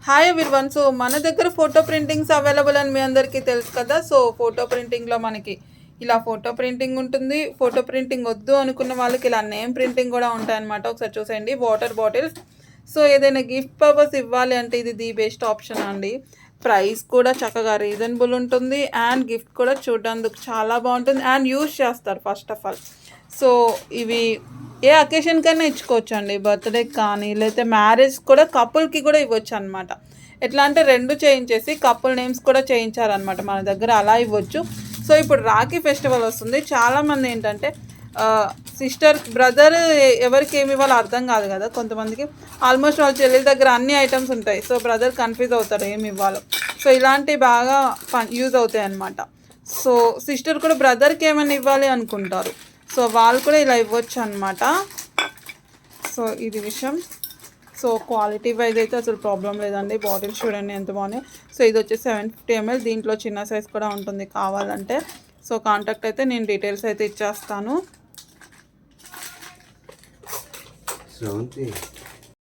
Hi everyone. So మన దగ్గర photo printings available అని మీ అందరికీ తెలుసు కదా. సో ఫోటో ప్రింటింగ్లో మనకి ఇలా ఫోటో ప్రింటింగ్ ఉంటుంది. ఫోటో ప్రింటింగ్ వద్దు అనుకున్న వాళ్ళకి ఇలా నేమ్ ప్రింటింగ్ కూడా ఉంటాయన్నమాట. ఒకసారి చూసేయండి. Water bottles. సో ఏదైనా గిఫ్ట్ పర్పస్ ఇవ్వాలి అంటే ఇది ది బెస్ట్ ఆప్షన్ అండి. ప్రైస్ కూడా చక్కగా రీజనబుల్ ఉంటుంది అండ్ గిఫ్ట్ కూడా చూడడానికి చాలా బాగుంటుంది అండ్ యూజ్ చేస్తారు ఫస్ట్ ఆఫ్ ఆల్. సో ఇవి ఏ అకేషన్కైనా ఇచ్చుకోవచ్చు అండి. బర్త్డేకి కానీ లేకపోతే మ్యారేజ్ కూడా కపుల్కి కూడా ఇవ్వచ్చు అనమాట. ఎట్లా అంటే రెండు చేయించేసి కపుల్ నేమ్స్ కూడా చేయించారనమాట మన దగ్గర, అలా ఇవ్వచ్చు. సో ఇప్పుడు రాఖీ ఫెస్టివల్ వస్తుంది. చాలామంది ఏంటంటే సిస్టర్ బ్రదర్ ఎవరికి ఏమి ఇవ్వాలో అర్థం కాదు కదా కొంతమందికి. ఆల్మోస్ట్ వాళ్ళ చెల్లెల దగ్గర అన్ని ఐటమ్స్ ఉంటాయి. సో బ్రదర్ కన్ఫ్యూజ్ అవుతారు ఏమి ఇవ్వాలో. సో ఇలాంటివి బాగా యూజ్ అవుతాయి అన్నమాట. సో సిస్టర్ కూడా బ్రదర్కి ఏమైనా ఇవ్వాలి అనుకుంటారు. సో వాళ్ళు కూడా ఇలా ఇవ్వచ్చు అనమాట. సో ఇది విషయం. సో క్వాలిటీ వైజ్ అయితే అసలు ప్రాబ్లం లేదండి. బాటిల్స్ చూడండి ఎంత బాగున్నాయి. సో ఇది వచ్చేసి 750 ml. దీంట్లో చిన్న సైజ్ కూడా ఉంటుంది కావాలంటే. సో కాంటాక్ట్ అయితే నేను డీటెయిల్స్ అయితే ఇచ్చేస్తాను.